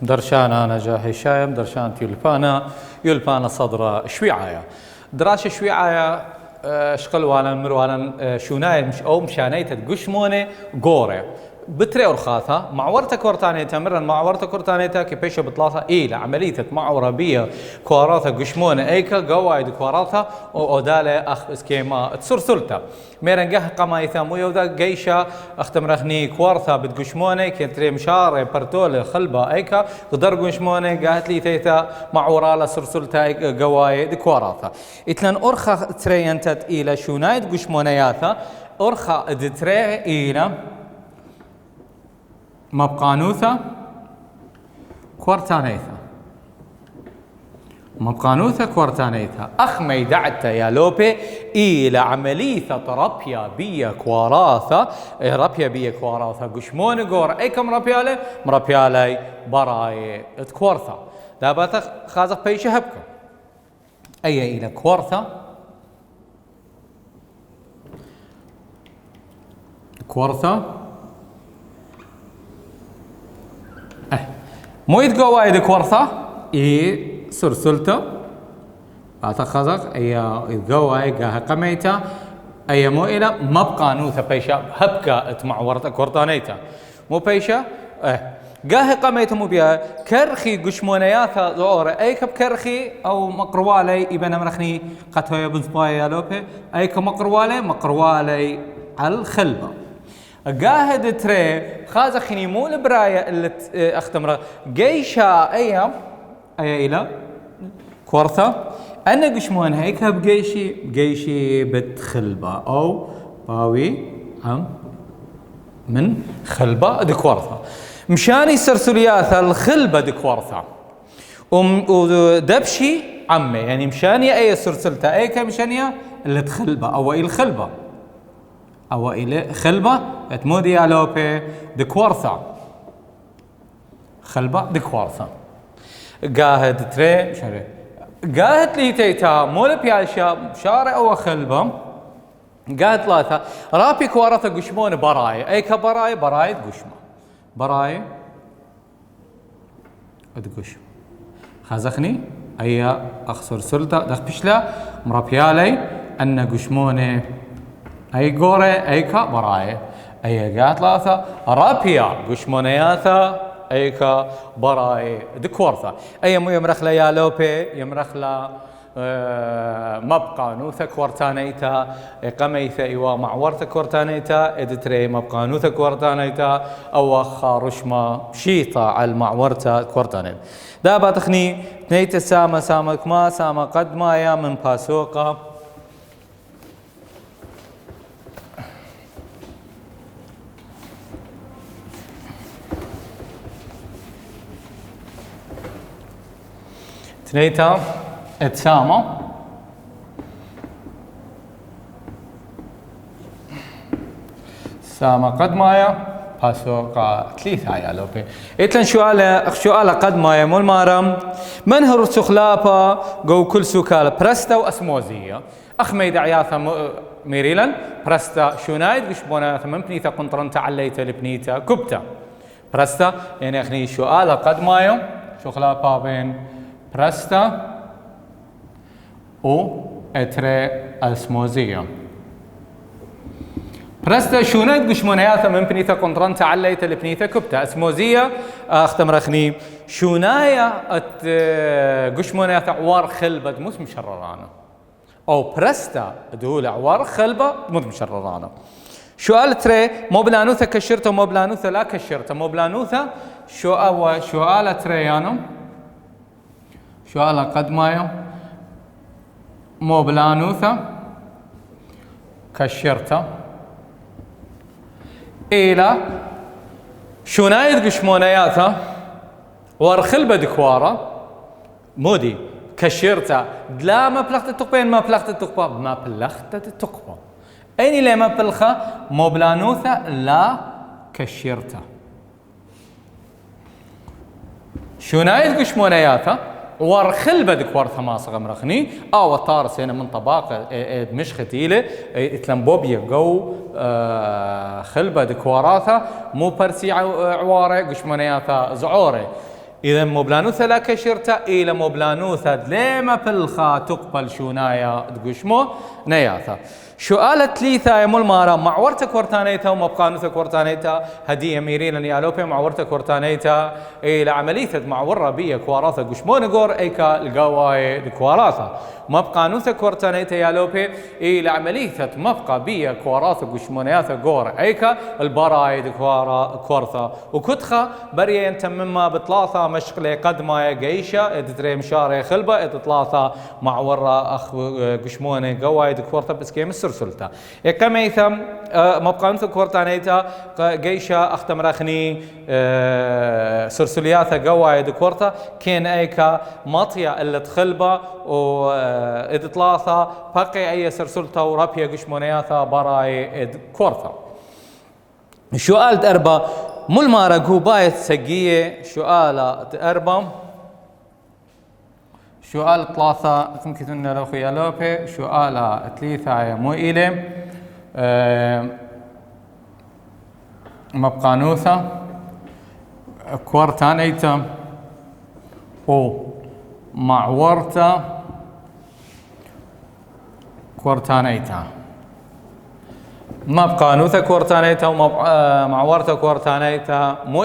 درشانا نجاهي شايم درشان يلبانا صدر شويعايا دراسة شويعايا شقل وانا مروانا شوناي مش او مشانيت قشموني قوري بتري أرخاثها معورتك ورتانيتا مرن معورتك ورتانيتا كيفيش بطلاثة إلى عملية معورة بيا كواراثة قشمونة إيكا قوايد كواراثة وأدالة أخ إسكيما تسرسلتا ميرن قه قمايثا مويودا قيشة أختمرخني كوارثة بتقشمونة كنتري مشارة برتولة خلبة إيكا قدر قشمونة قاهت لي تيتا معورة سرسلتا قوايد كواراثة إتلن أرخا ترينتت إلى شونايد قشمونياثا أرخا دتري إلى مبقانوثة كورتانيثا مبقانوثة كورتانيثا أخمي دعتا يا لوبي إلى عملية ربيا بيا كواراثة ربيا بيا كواراثة قشمون قور أي كم ربيالي مربيالي براي تكورثة دابا خازق بيش هبكم أي إلى كورثة كورثة مو يتقوى وايد كورثة سرسلته أتخذك أي يتقوى قاها قميتا أي مو إلى مبقى نوثة بيشا هبكا اتمعورت كورتانيتا مو بيشا قاها قميتا مو بيها كرخي قشمونياثا زورة أي كب كرخي أو مقروالي إبنا مرخني قطوية بنصبايا لوبي أي مقروالي على الخلبة قاهد تري خازخني مو البراية اللي اختمره جيشا ايام اي الى كورثة انا قشمون هيك بجيشي بتخلبة او باوي عم من خلبة دكورثة مشاني سرسلياثة الخلبة دكورثة ودبشي عمي يعني مشاني اي سرسلتا اي كمشانية اللي تخلبة او اي الخلبة أو إلى خلبة تمودي على دكورثة خلبة دكورثة قاهد تري شري قاهد لي تيتا مول بياشا شارع أو خلبة قاهد ثلاثة رابي كوارثة قشمون براي أي كبراي قشمة براي قشم خازخني أي أخسر سلطة دخبشلا مرابيالي أن قشموني أي قورة أي كبراي أي قاعد ثلاثة رابيا قشمونياثا أي كبراي دكورثة أي مو يمرخلا يا لوبي يمرخلا مبقى نوثا كورتانيتا قميثا إيوا معورتا كورتانيتا إدتري مبقى نوثا كورتانيتا أو خارشما شيطة على المعورتا كورتانيتا دابا تخني نيت سامك ما ساما قد مايا من باسوقة تنيتا اتساما ساما قد مايا باسوقا ثلاثة يا لوبي اتلن شوالة قد مايا مول مارم منهر سخلابا قو كل سوكالة برستا واسموزية اخميد عياثا ميريلان برستا شونايد قشبوناثا من بنيتا قنطرنتا عليتا لبنيتا كبتا برستا يعني اخني شوالة قد مايا سخلابا بين برستا و اتري اسموزية برستا شونايد قشمونياثا من بنيتا قنطرنتا عليتا لبنيتا كبتا اسموزية اختمرخني شونايا قشمونياثا عوار خلبة دموس مشررانا او برستا دول عوار خلبة دموس مشررانا شوال تري مو بلانوثا كشرته مو بلانوثا لا كشرته مو بلانوثا شوال تريانو شوالة قد مايو مو بلانوثا كشرته إلى شونايد قشمونياثا ورخلبة دكوارة مودي كشرته لا ما بلغت التقبين ما بلغت التقبة ما بلغت التقبة أين لا ما بلغة مو بلانوثا لا كشرته شونايد قشمونياثا ورخلبة دكوارثة ما صغم رخني أو طارس هنا من طباقة مش ختيلة تلمبوبيا جو خلبة دكوارثة مو برسي عوارة قشمونياثا زعورة إذا موبلانوثا لا كشرتا إلى موبلانوثا لما بالخا تقبل شونايا تقشمو نياثا شو قالت لي ثايا مول معورتا كورتانيتا ومبقانوثا كورتانيتا هدية ميرين يالوبي معورتا كورتانيتا إلى عملية معورة بيا كواراثا قشمو نقور إيكا القواي كواراثا مبقانوثا كورتانيتا يالوبي إلى عملية مبقى بيا كواراثا قشمو نياثا قور إيكا البرايد كورثا وكتخا بريا ينتمما بطلاثا مشقلي قد ما يقيشا ادتري مشاري خلبة ادتلاثا معورة أخ قشموني قوايد كورثا بس كيم السرسلتا كما يثم مبقانوثا كورتانيتا قيشا اختمرخني سرسلياثا قوايد كورثا كين ايكا مطيا اللي تخلبة و ادتلاثا بقي اي سرسلتا ورابيا قشمونياثا براي اد كورثا سؤال أربعة مول مارا قوباية سقية سؤال أربعة سؤال ثلاثة ممكن لو خيالوبي سؤال ثلاثة مو إلي مبقانوثا كورتانيتا أو معورتا كورتانيتا مبقانوثا كورتانيتا ومعورتا كورتانيتا مو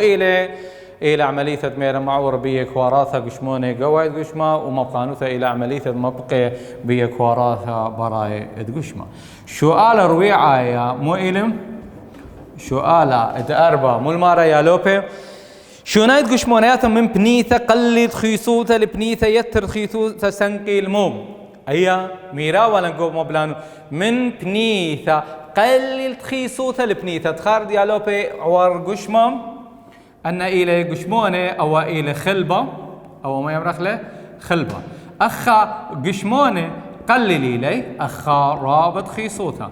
إلى عملية مير معور بيه كواراثا قشموني قواعد قشما ومبقانوثا إلى عملية مبقى بيه كواراثا براي قشما سؤال رويعة مو إلم سؤال أربعة مو المارا يا لوبي شو نايد قشمونياتا من بنيثا قلد خيثوثا لبنيثا يتر خيثوثا سنقي الموم أيا ميرا ولا نقول مبلانو من بنيثا قلد خيثوثا لبنيثا تخارد يا لوبي عوار قشمام أن إلى قشمونة أو إلى خلبة أو ما يمرخ له خلبة أخا قشمونة قللي لي أخا رابط خيصوتها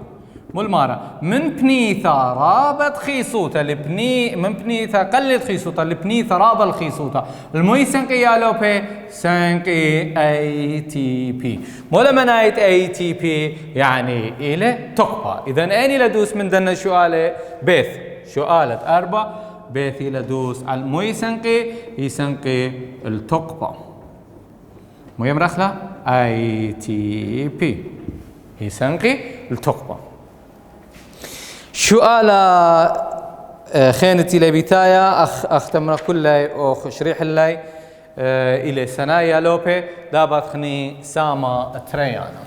مو المارة من بنيثا رابط خيصوتها لبني من بنيثا قلد خيصوتها لبنيثا رابط خيصوتها الموي سنقي يالوبي سنقي اي تي بي مو لما نايت اي تي بي يعني إلى تقبى إذن أني لدوس من دنا سؤال بيث سؤالة أربعة بيثي لدوس على مو يسنقي التقبى مو يمرخلا اي تي بي يسنقي التقبى سؤال خينتي لبيتايا اختمنا كلها او شريح اللي الى سنايا لوبي دابت خني ساما تريانا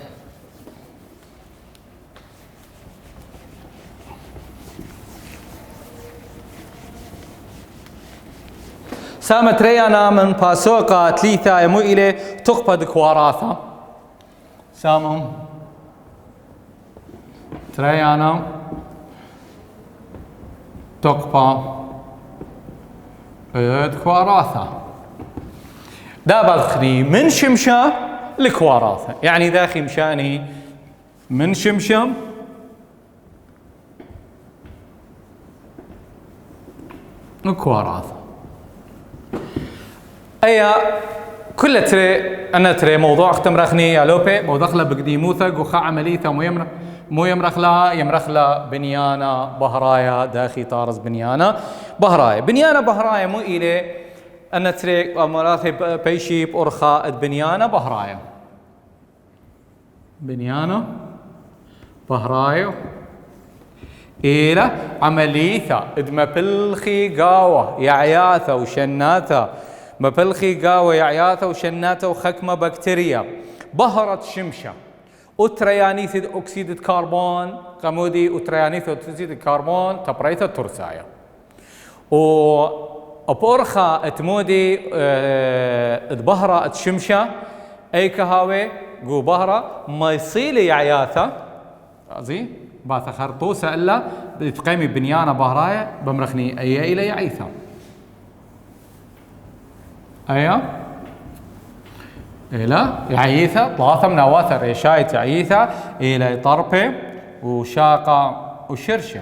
ساما تريانا من باسوكا ثلاثة يمو إلي تقبض كواراثا سامهم تريانا تقبض كواراثا دابا خري من شمشة لكواراثا يعني داخي مشاني من شمشم لكواراثا أيا كل تري أنا تري موضوع اختم رخني يا لوبي موضوع خلا بقديموثا وخا عمليته مو يمرخلا بنيانا بهرايا داخي طارز بنيانا بهرايا مو إلي أنا تري أمراثي بيشي بأرخاء بنيانا بهرايا إلى عمليثا إدما بلخي قاوة يعياثا وشناثا مبلخي قاوة يعياثا وشناثا وخكمة بكتيريا بهرت شمشة أتريانيث أكسيد الكربون قمودي أتريانيث أكسيد الكربون تبريثا ترسايا وبورخا اتمودي بهرة شمشة أي كهاوي قو بهرة ما يصيلي يعياثا زي باثا خرطوسة إلا تقيمي بنيانة بهرايا بمرخني أي إلى يعيثا أيا إلى يعيثا طاثة من أواثر ريشايت يعيثا إلى طربة وشاقة وشرشة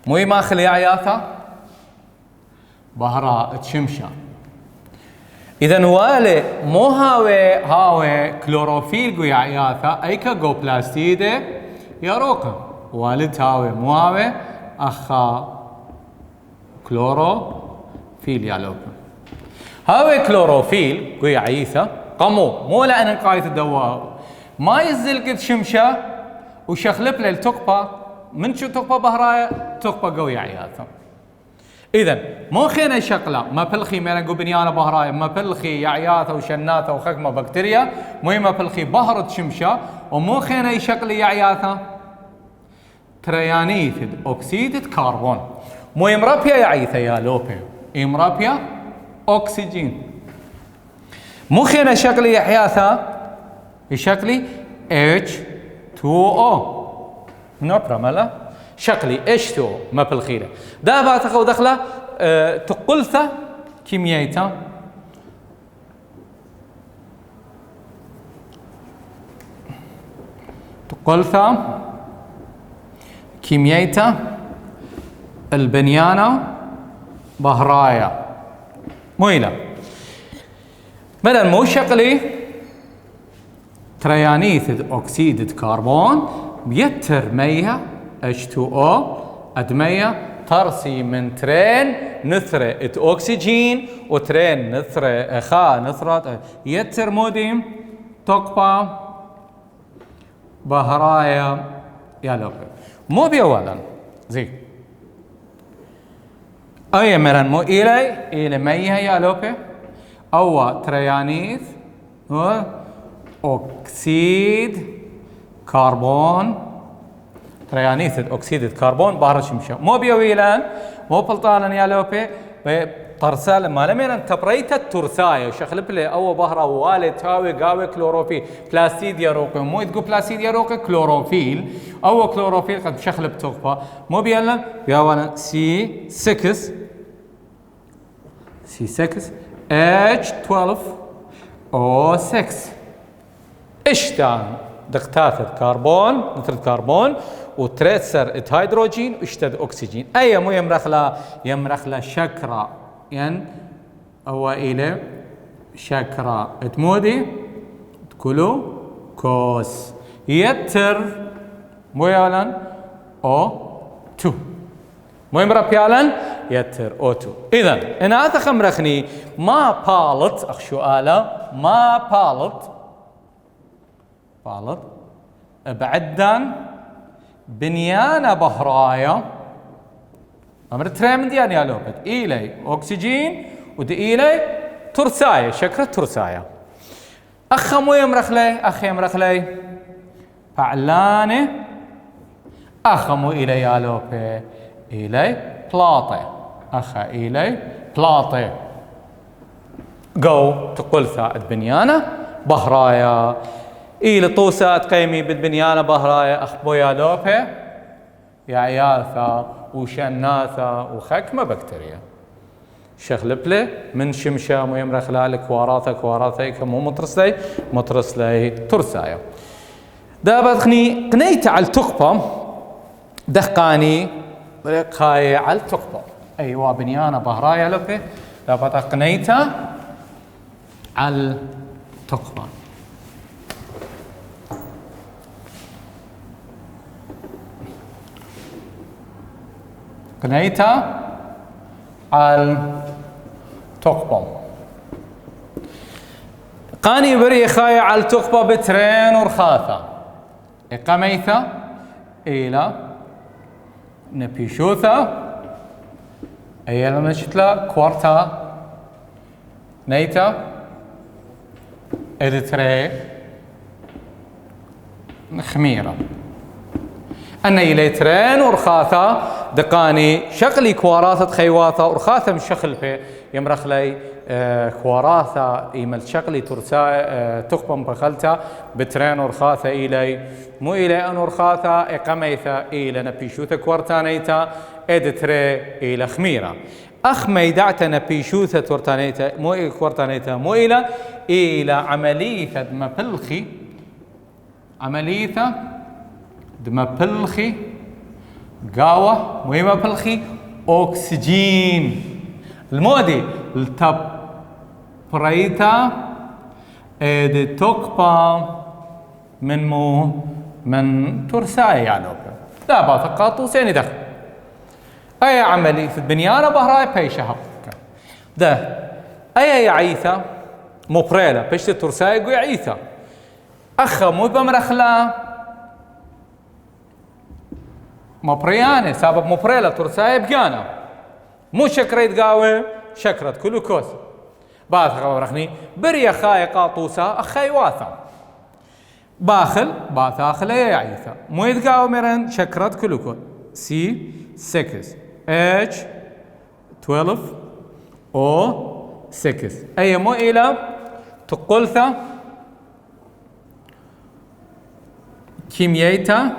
مو ماخل يعياثا بهرا تشمشة إذا والي مو هاوي كلوروفيل قو يعياثا أيكا قو بلاستيدة يروقا والد هاوي مو هاوي أخا كلوروفيل يالوكا هاوي كلوروفيل قوي عيثة قمو مو لأن قايت الدواء ما يزل قد شمشة وشخلب له التقبة من شو تقبة بهراية تقبة قوي عياثة. إذا مو خينا شقلة ما بلخي ما نقول بنيانة بهراية ما بلخي يعياثة وشناثة وخكمة بكتيريا مو ما بلخي بهرة شمشة ومو خينا يشقلي يعياثة تريانيث أكسيد كربون مو يمربيا يعيثة يا لوبي يمربيا أكسجين مو خينا شقلي يعياثة يشقلي H2O نوبرا ملا شقلي H2O ما بالخيرة دابا تخو دخله تقلثة كيميائية تقلثة كيميائية البنيانة بهرايا مويلة بدل مو شقلي تريانيث أكسيد الكربون بيتر ميها H2O أدمية ترسي من ترين نثرة أكسجين وترين نثرة نثرة يتر موديم تقبى بهرايا يا لوبي مو بيولا زي أي مرن مو إلى ميها يا لوبي أو تريانيث أكسيد كربون تريانيث أكسيد الكربون بهر شمشة مو بيويلان مو بلطانا يا لوبي طرسال ما لمن تبريت الترساية وشخلب لي أو بهرة ووالي تاوي قاوي كلوروفيل بلاستيد يروقي مو يتقول بلاستيد يروقي كلوروفيل أو كلوروفيل قد شخلب تغفى مو بيلا بيوانا C6 H12O6 اشتان دقتات الكربون نتر الكربون وتريتسر هيدروجين واشتد اكسجين اي مو يمرخلا شكرا ين او الى شكرا تمودي تقولوا كوس يتر مو يالن او 2 مو يمرب يالن يتر او 2 اذا انا اتخمرخني ما بالت اخشو الا ما بالت بعدان بنيانة بهرايا أمر تريمن ديان يا لوبت إيلي أكسجين ودي إيلي ترساية شكرا ترساية أخ مو يمرخ لي فعلاني أخ مو إيلي يا لوبي إيلي بلاطي أخ إيلي بلاطي قو تقول ثائد بنيانة بهرايا إلى طوسة قيمي بالبنيانة بهرايا أخبويا لوبه يا عياثة وشناثة وخكمة بكتيريا شغلبله من شمشة مو يمرخ لالك كواراثة كمو مطرسلي ترسايا دابا خني قنيت على التقبة دخقاني قاي على التقبة أيوا بنيانة بهرايا لوبه دابا قنيتها على التقبة قنيتها على التقبة قاني بري خاية على التقبة بترين ورخاثة قميثة إلى نبيشوثة أي لما شتلا كوارتا نيتا إدتري خميرة أنا إلي ترين ورخاثة دقاني شغلي كواراثة خيواثة ورخاثة من شغل في يمرخ لي كواراثة إيمل شغلي ترسا تقبم بخلتا بترين ورخاثة إلي مو إلي أن ورخاثة إقميثة إلي نبيشوثة كوارتانيتا إدتري إلى خميرة أخ ميدعت نبيشوثة تورتانيتا مو إلى كوارتانيتا مو إلى عملية دمبلخي عملية دمبلخي قاوة مهمة بلخي أكسجين المودي التبريتا إدي تقبى من ترساي يعني لا باثقاطو سيني دخل أي عملي في البنيانة بهراي بيشة ده أي يعيثة مبريلة بشت ترسايق ويعيثة أخا مو بمرخلا مبريانة سبب مبريلة ترسايق بجانا مو شكرة قاوة شكرة كله كوس بعد خبرخني بريا خاي قاطوسة أخاي واثا باخل باثاخل يعيثة مو يتقاوة مرن شكرة كله كوس سي 6 H 12 O 6 أي مو إلى تقولثا كيمياتا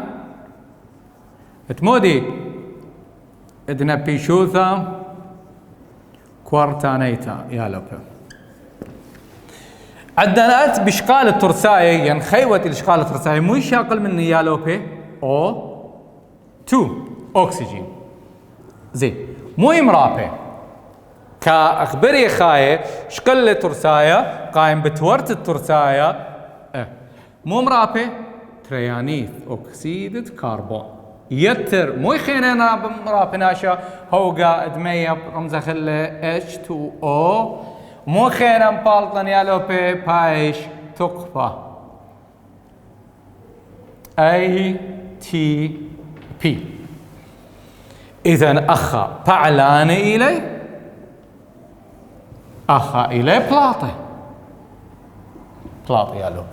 تمودي ادنا بيشوثا كوارتانيتا يا لوبا عدنات بشقال الترساية يعني خيوة الاشقال الترساية مو يشاقل من يا لوبا او 2 اكسجين زين مو يمرابه كأخبري خاية شقل الترساية قايم بتورت الترساية مو مرابه تريانيث أكسيد كربون يتر مو يخيننا بمرابناشا هوغا ادمية رمزة خلة H2O مو خينا مبالطن يالو بي بايش تقفى ATP إذن أخا فعلان إلي أخا إلي بلاطي يالو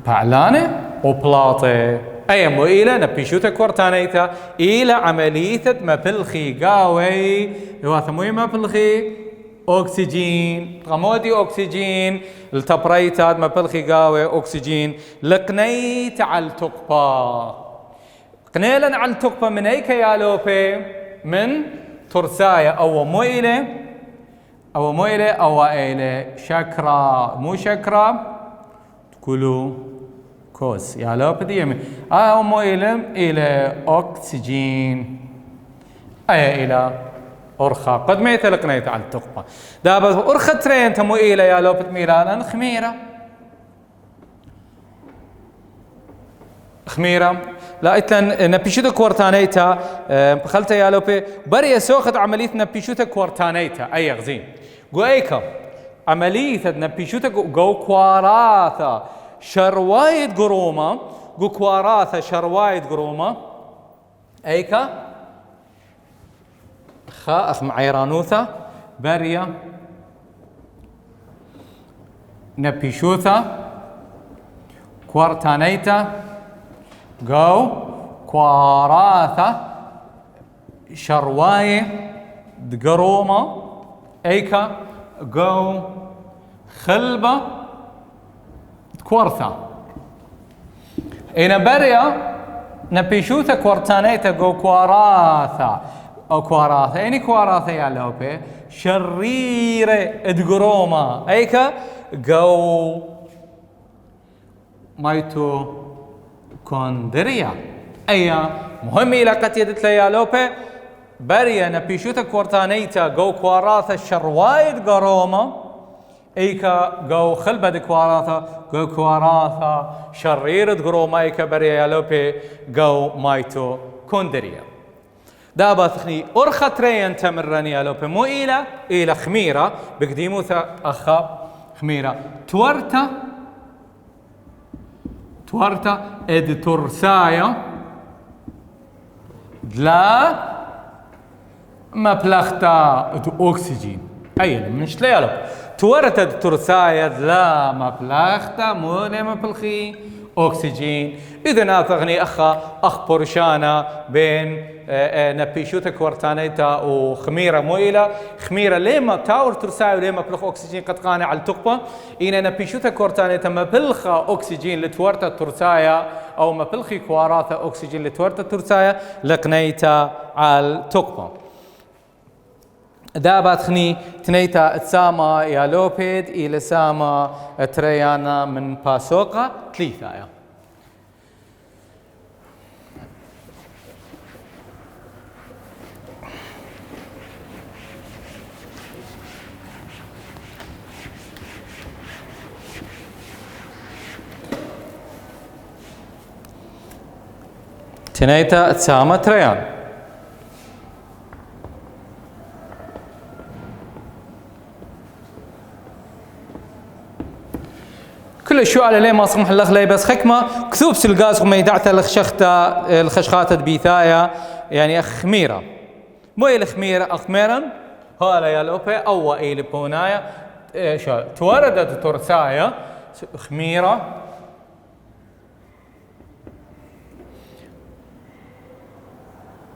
فعلانة وبلاطة أي مو إلى نبيشوتا كورتانيتا إلى عملية مبلخي قاوي يواثموي مبلخي أكسجين غمودي أكسجين التبريتات مبلخي قاوي أكسجين لقنيت على التقبة قنيلا على التقبة من أي كيالوبي من ترسايا أو مو إلى أو إلى شكرا مو شكرا كلو كوس يا لو بدي يمي مو إلى أكسجين أي إلى أرخا قد ما يتلقنيت على التقبة دابا أرخا ترين تمو إلى يا لو بتميلان خميرة لا إتلن نبيشوتا كورتانيتا بخلتا يا لو بري سوخت عملية نبيشوتا كورتانيتا أي غزين قو أيكم عملية نبيشوتا جو كواراثا شروايد قرومة جو كواراثا شروايد قرومة أيكا خا أخ معيرانوثا بريا نبيشوثا كوارتانيتا جو كواراثا شروايد قرومة أيكا جو خلبة كورثا إنا بريا نبيشوثا كورتانيتا جو كواراثا أو كواراثا إني كواراثا يا لوبي شريرة ادقروما أيكا جو مايتو كوندريا أيا مهم إلى قتيدت يا لوبي بريا نبيشوتا كورتانيتا جو كواراثا شروايد قروما ايكا جو خلبة كواراثا جو كواراثا شريرة قروما ايكا بريا يا لوبي جو مايتو كوندريا دابا ثخني أرخا ترين تمرني يا لوبي مو إلى خميرة بقديموثا أخا خميرة تورتا اد ترسايا دلا مبلغتا أكسجين أي منش ليالو تورتا ترسايا دلا مبلغتا مو مبلغي أكسجين إذا ناثغني أخ برشانا بين نبيشوتا كورتانيتا وخميرة مو إلى خميرة ليما تاور ترسايا وليما بلغ أكسجين قد قانع على التقبة إن نبيشوتا كورتانيتا مبلغ أكسجين لتورتا ترسايا أو مبلغي كواراثا أكسجين لتورتا ترسايا لقنيتا على التقبة دابات خني تنيتا تساما يا لوبيد إلى ساما تريانا من باسوقا تليثايا تنيتا تساما تريان كل الشؤال اللي ما صمح لك لي بس خكمة كثوب سلقاس وما يدعت الخشخات بيثايا يعني خميرة مو الخميرة أخميرا هلا يا لوبي أو إلى بونايا شو توردت ترسايا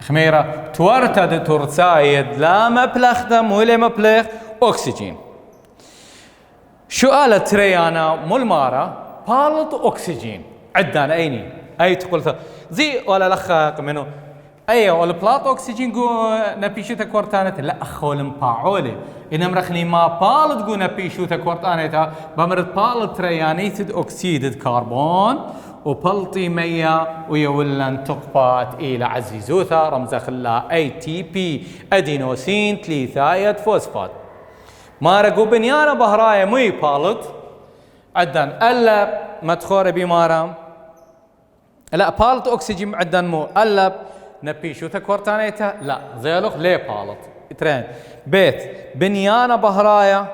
خميرة توردت ترسايا لا مبلغ دم ولا مبلغ أكسجين شو قالت تريانا ملمارة بالط أكسجين عدنا أيني أي تقول زي ولا لخ منه أي ولا بلاط أكسجين جو نبيشوتا كورتانة لا أخول مباعولي إنما رخني ما بالط جو نبيشوتا كورتانة بمرد بالط تريانيتد أكسيد كربون وبلطي مية ويولن تقبات إلى عزيزوثا رمز خلا ATP أدينوسين تليثايد فوسفات ما رقو بنيانا بهرايا مي بالط عدن ألا مدخورة بمارا لا بالط أكسجين عدن مو ألا نبيشو تكورتانيتا لا زيلوخ ليه بالط ترين بيت بنيانا بهرايا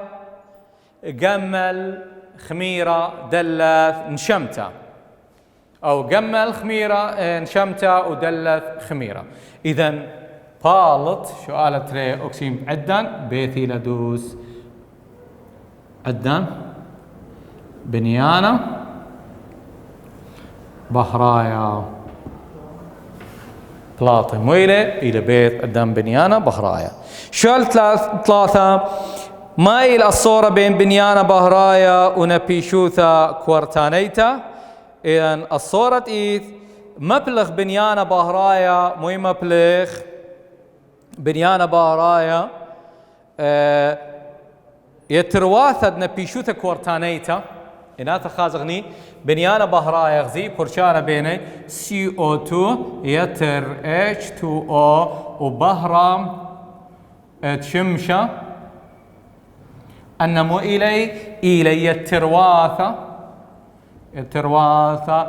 قمل خميرة دلث نشمتا أو قمل خميرة نشمتا ودلث خميرة إذن بالط شو قالت تري أكسجين عدن بيتي لدوس عدن بنيانا بهرايا بلاطي مويلة إلى بيت قدام بنيانا بهرايا شو ثلاثة مايل الصورة بين بنيانا بهرايا ونبيشوثا كورتانيتا إذن الصورة إيث مبلغ بنيانا بهرايا مو مبلغ بنيانا بهرايا يترواثد نبيشوثا كورتانيتا إناثا خازغني بنيانا بهرايا غزي برشانا بيني CO2 يتر H2O وبهرام تشمشة النمو إلي الترواثة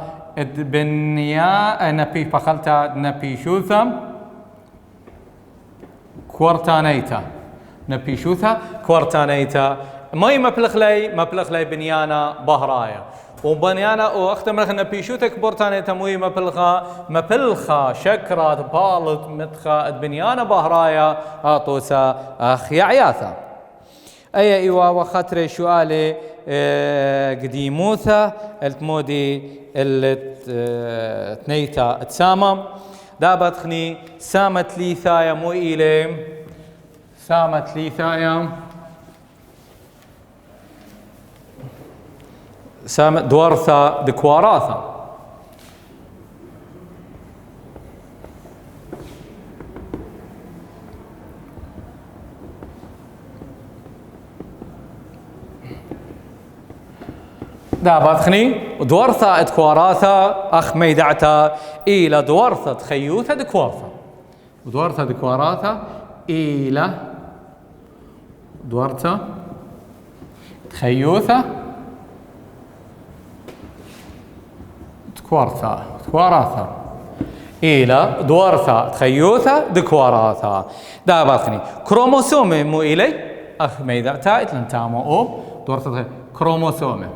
بنيا نبي فخلتا نبيشوثا كورتانيتا نبيشوثا كورتانيتا ماي مبلغ لي بنيانا بهرايا وبنيانا واختم لك نبيشوثا كورتانيتا موي مبلغا شكرات بالط متخا بنيانا بهرايا اطوسا اخ عياثا اي ايوا وخاطري سؤالي قديموثا التمودي التنيتا تسامم دابتخني سامت لي ثايا مو إلي سامت لي ثايا سامت دورثا دكواراثا دابتخني دورثا ادكواراثا اخ ميدعتا الى دورثا تخيوثا دكوارثا دورثا دكواراثا الى دورثا تخيوثا دكواراثا الى دورثا تخيوثا دكواراثا دابتخني كروموسومي مو الي اخ ميدعتا اتلنتامو او دورثا كروموسومي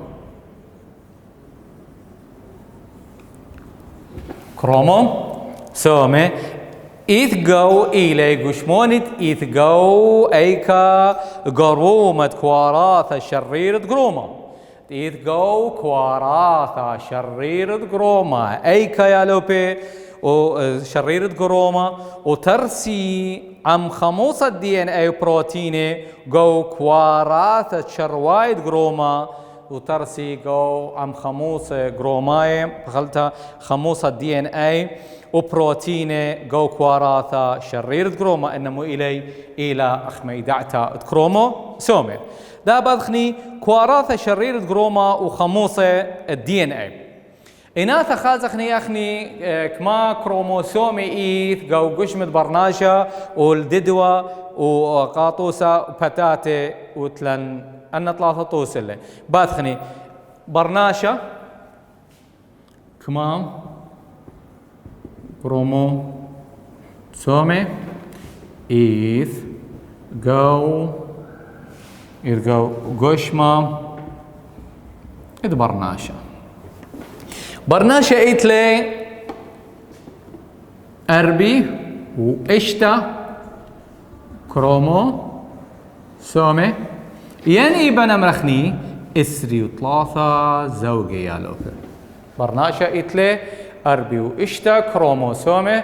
كروموسومي إثقو إلي قشمونت إثقو أيكا قرومة كواراثة شريرة قرومة إثقو كواراثة شريرة قرومة أيكا يا لوبي وشريرة قرومة وترسي عم خموصة DNA بروتيني جو كواراثة شروايد قرومة وترسي جو عم خموصة قروماي بخلتها خموصة DNA وبروتيني جو كواراثة شريرة قرومة إنمو إلى أخميدعتا كرومو سومي دا بدخني كواراثة شريرة قرومة وخموصة DNA إناثا خازخني أخني كما كروموسومي إيث جو قشمة برناشا والددوة وقاطوسة وبتاتي وتلن أن ثلاثة توصل بادخني برناشة كمام كرومو سومي إيث جو قشمة برناشا. برناشا إيتلي أربي وإشتا كرومو سومي يعني بنا مرخني إسري وثلاثة زوجي يا لوكر. برناشا إيتلي أربي وإشتا كروموسومي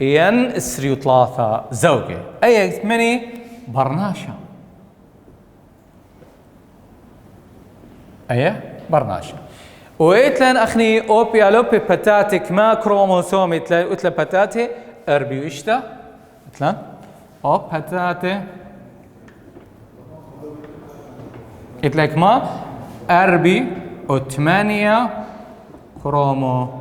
ين إسري وثلاثة زوجي أي مني برناشا أي برناشا. وإتلن أخني أوبي ألوبي بتاتك ما كروموسومي إتلن بتاتي أربي وإشتا إتلن أوب بتاتي إتلك ما أربي وثمانية كروموسومي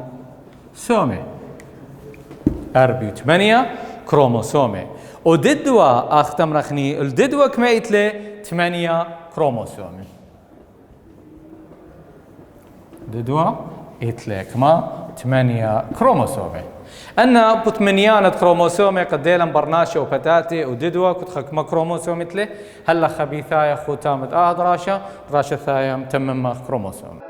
أربي وثمانية كروموسومي وددوا أختم رخني الددوا كما إتلي 8 كروموسومي ددوا إتلي كما 8 كروموسومي أنا بثمانيانة كروموسومي قديلا برناشا وبتاتي وددوا كنت خكما كروموسومي إتلي هلا خبيثايا خوتامت دراشا ثايا تمم كروموسومي.